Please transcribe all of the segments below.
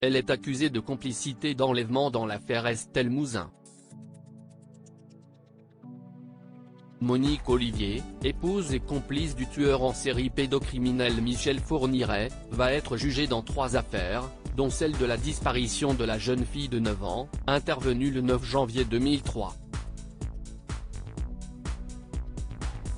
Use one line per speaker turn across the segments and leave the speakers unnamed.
Elle est accusée de complicité d'enlèvement dans l'affaire Estelle Mouzin. Monique Olivier, épouse et complice du tueur en série pédocriminel Michel Fourniret, va être jugée dans 3 affaires, dont celle de la disparition de la jeune fille de 9 ans, intervenue le 9 janvier 2003.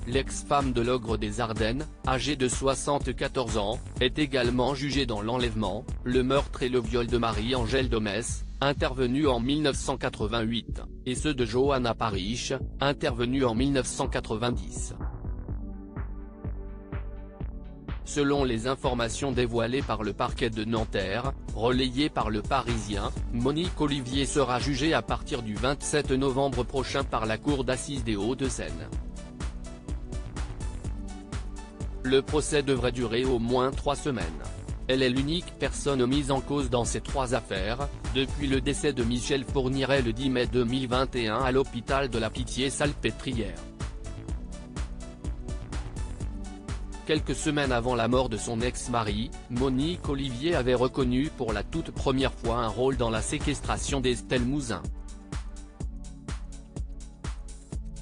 L'ex-femme de l'ogre des Ardennes, âgée de 74 ans, est également jugée dans l'enlèvement, le meurtre et le viol de Marie-Angèle Domès, intervenu en 1988, et ceux de Johanna Parish, intervenu en 1990. Selon les informations dévoilées par le parquet de Nanterre, relayées par Le Parisien, Monique Olivier sera jugée à partir du 27 novembre prochain par la cour d'assises des Hauts-de-Seine. Le procès devrait durer au moins 3 semaines. Elle est l'unique personne mise en cause dans ces 3 affaires, depuis le décès de Michel Fourniret le 10 mai 2021 à l'hôpital de la Pitié-Salpêtrière. Quelques semaines avant la mort de son ex-mari, Monique Olivier avait reconnu pour la toute première fois un rôle dans la séquestration d'Estelle Mouzin.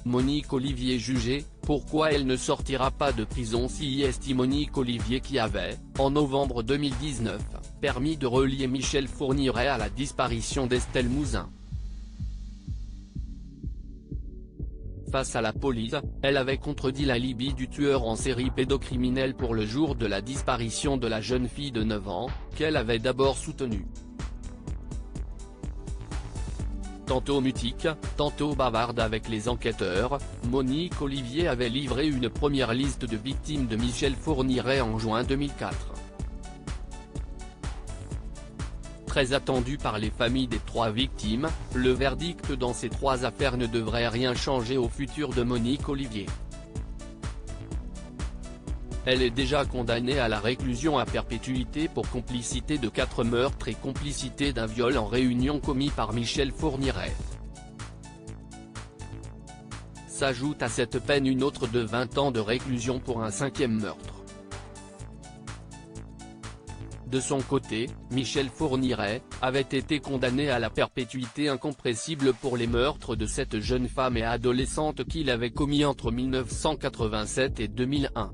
Monique Olivier jugée, pourquoi elle ne sortira pas de prison si est Monique Olivier qui avait, en novembre 2019, permis de relier Michel Fourniret à la disparition d'Estelle Mouzin. Face à la police, elle avait contredit l'alibi du tueur en série pédocriminel pour le jour de la disparition de la jeune fille de 9 ans, qu'elle avait d'abord soutenue. Tantôt mutique, tantôt bavarde avec les enquêteurs, Monique Olivier avait livré une première liste de victimes de Michel Fourniret en juin 2004. Très attendu par les familles des 3 victimes, le verdict dans ces 3 affaires ne devrait rien changer au futur de Monique Olivier. Elle est déjà condamnée à la réclusion à perpétuité pour complicité de 4 meurtres et complicité d'un viol en réunion commis par Michel Fourniret. S'ajoute à cette peine une autre de 20 ans de réclusion pour un 5e meurtre. De son côté, Michel Fourniret avait été condamné à la perpétuité incompressible pour les meurtres de cette jeune femme et adolescente qu'il avait commis entre 1987 et 2001.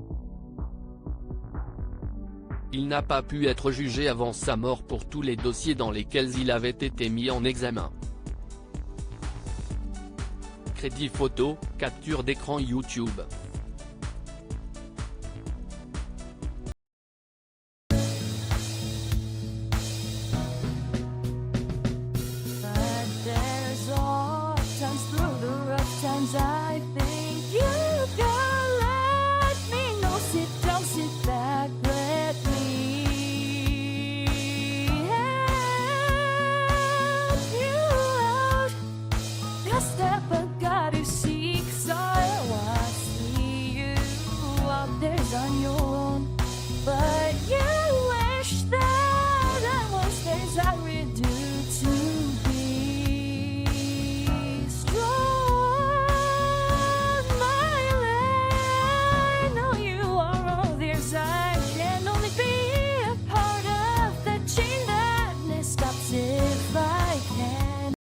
Il n'a pas pu être jugé avant sa mort pour tous les dossiers dans lesquels il avait été mis en examen. Crédit photo, capture d'écran YouTube.
Step